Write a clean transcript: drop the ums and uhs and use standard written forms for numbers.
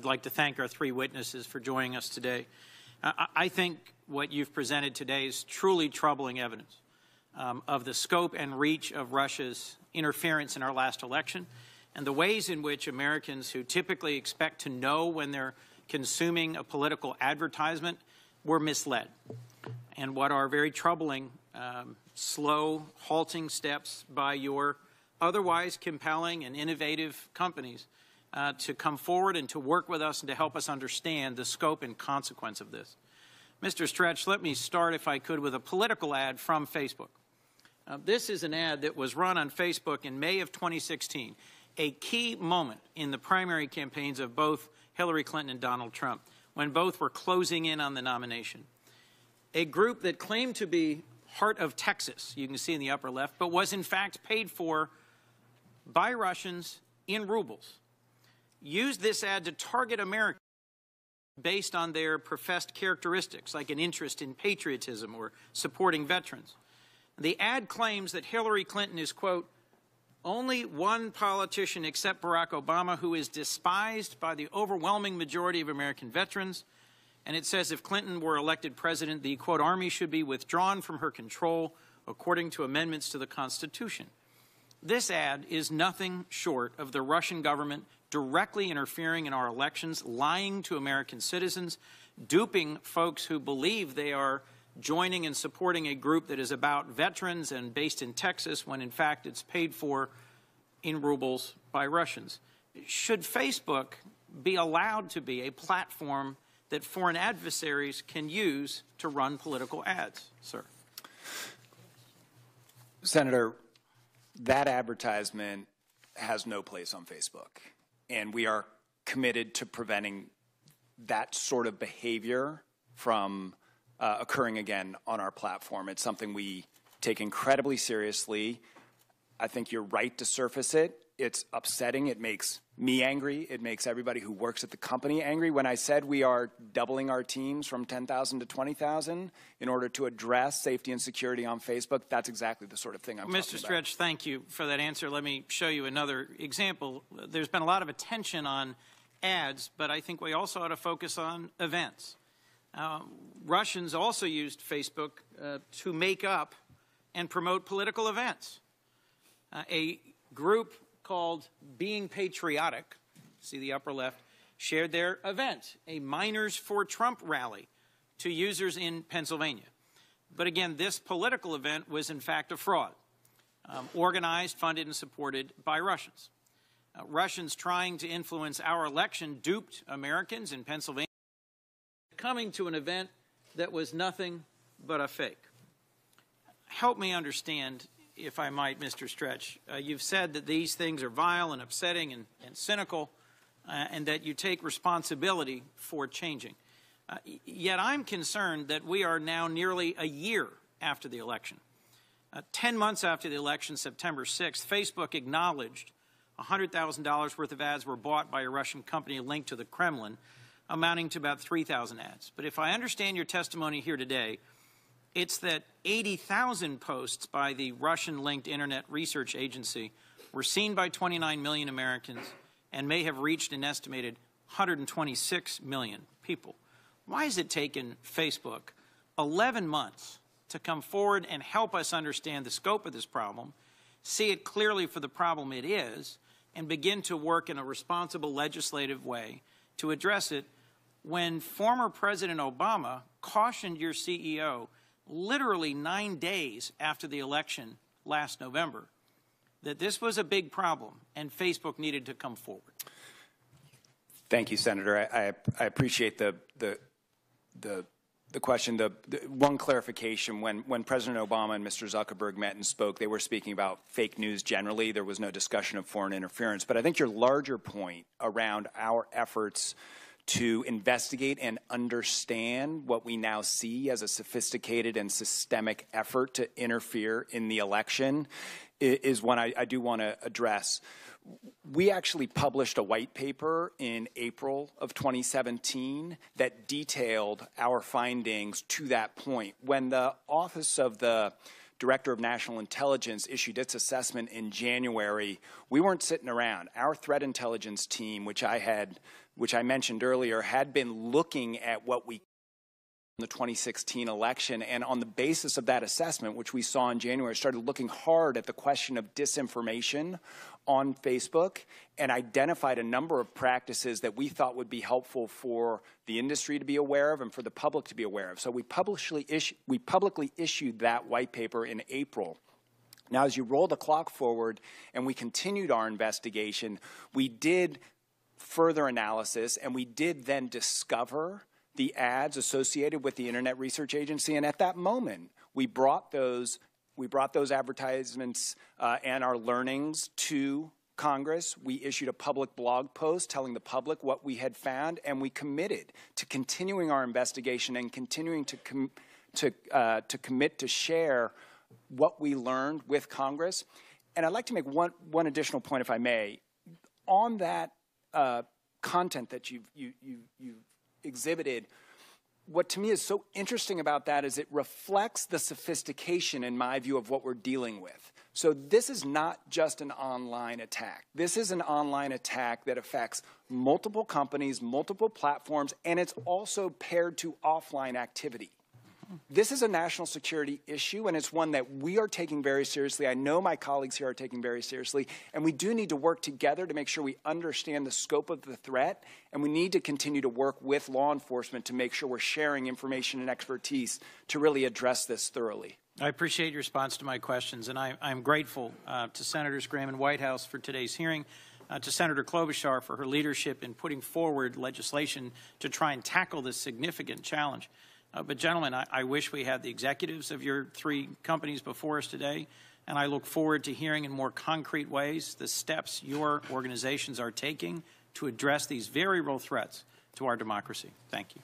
I'd like to thank our three witnesses for joining us today. I think what you've presented today is truly troubling evidence of the scope and reach of Russia's interference in our last election and the ways in which Americans who typically expect to know when they're consuming a political advertisement were misled. And what are very troubling, slow, halting steps by your otherwise compelling and innovative companies to come forward and to work with us and to help us understand the scope and consequence of this. Mr. Stretch, let me start, if I could, with a political ad from Facebook. This is an ad that was run on Facebook in May of 2016, a key moment in the primary campaigns of both Hillary Clinton and Donald Trump, when both were closing in on the nomination. A group that claimed to be Heart of Texas, you can see in the upper left, but was in fact paid for by Russians in rubles, used this ad to target Americans based on their professed characteristics, like an interest in patriotism or supporting veterans. The ad claims that Hillary Clinton is, quote, only one politician except Barack Obama who is despised by the overwhelming majority of American veterans. And it says if Clinton were elected president, the, quote, army should be withdrawn from her control according to amendments to the Constitution. This ad is nothing short of the Russian government directly interfering in our elections, lying to American citizens, duping folks who believe they are joining and supporting a group that is about veterans and based in Texas when in fact it's paid for in rubles by Russians. Should Facebook be allowed to be a platform that foreign adversaries can use to run political ads, sir? Senator, that advertisement has no place on Facebook, and we are committed to preventing that sort of behavior from occurring again on our platform. It's something we take incredibly seriously. I think you're right to surface it. It's upsetting. It makes me angry. It makes everybody who works at the company angry. When I said we are doubling our teams from 10,000 to 20,000 in order to address safety and security on Facebook, that's exactly the sort of thing I'm talking about. Mr. Stretch, thank you for that answer. Let me show you another example. There's been a lot of attention on ads, but I think we also ought to focus on events. Russians also used Facebook to make up and promote political events. A group called Being Patriotic, see the upper left, shared their event, a Miners for Trump rally to users in Pennsylvania. But again, this political event was in fact a fraud, organized, funded, and supported by Russians. Russians trying to influence our election duped Americans in Pennsylvania, coming to an event that was nothing but a fake. Help me understand, if I might, Mr. Stretch. You've said that these things are vile and upsetting and cynical, and that you take responsibility for changing. Yet I'm concerned that we are now nearly a year after the election. 10 months after the election, September 6th, Facebook acknowledged $100,000 worth of ads were bought by a Russian company linked to the Kremlin, amounting to about 3,000 ads. But if I understand your testimony here today, it's that 80,000 posts by the Russian-linked Internet Research Agency were seen by 29 million Americans and may have reached an estimated 126 million people. Why has it taken Facebook 11 months to come forward and help us understand the scope of this problem, see it clearly for the problem it is, and begin to work in a responsible legislative way to address it when former President Obama cautioned your CEO literally 9 days after the election last November that this was a big problem and Facebook needed to come forward? Thank you, Senator. I appreciate the question. The one clarification, when President Obama and Mr. Zuckerberg met and spoke, they were speaking about fake news generally. There was no discussion of foreign interference. But I think your larger point around our efforts to investigate and understand what we now see as a sophisticated and systemic effort to interfere in the election is one I do want to address. We actually published a white paper in April of 2017 that detailed our findings to that point. When the Office of the Director of National Intelligence, issued its assessment in January, we weren't sitting around. Our threat intelligence team, which I mentioned earlier, had been looking at what we the 2016 election, and on the basis of that assessment, which we saw in January, started looking hard at the question of disinformation on Facebook and identified a number of practices that we thought would be helpful for the industry to be aware of and for the public to be aware of. So we publicly issued that white paper in April. Now, as you roll the clock forward and we continued our investigation, we did further analysis, and we did then discover the ads associated with the Internet Research Agency, and at that moment, we brought those advertisements and our learnings to Congress. We issued a public blog post telling the public what we had found, and we committed to continuing our investigation and continuing to commit to share what we learned with Congress. And I'd like to make one additional point, if I may, on that content that you've exhibited. What to me is so interesting about that is it reflects the sophistication, in my view, of what we're dealing with. So this is not just an online attack. This is an online attack that affects multiple companies, multiple platforms, and it's also paired to offline activity. This is a national security issue, and it's one that we are taking very seriously. I know my colleagues here are taking very seriously, and we do need to work together to make sure we understand the scope of the threat, and we need to continue to work with law enforcement to make sure we're sharing information and expertise to really address this thoroughly. I appreciate your response to my questions, and I'm grateful to Senators Graham and Whitehouse for today's hearing, to Senator Klobuchar for her leadership in putting forward legislation to try and tackle this significant challenge. But gentlemen, I wish we had the executives of your three companies before us today, and I look forward to hearing in more concrete ways the steps your organizations are taking to address these very real threats to our democracy. Thank you.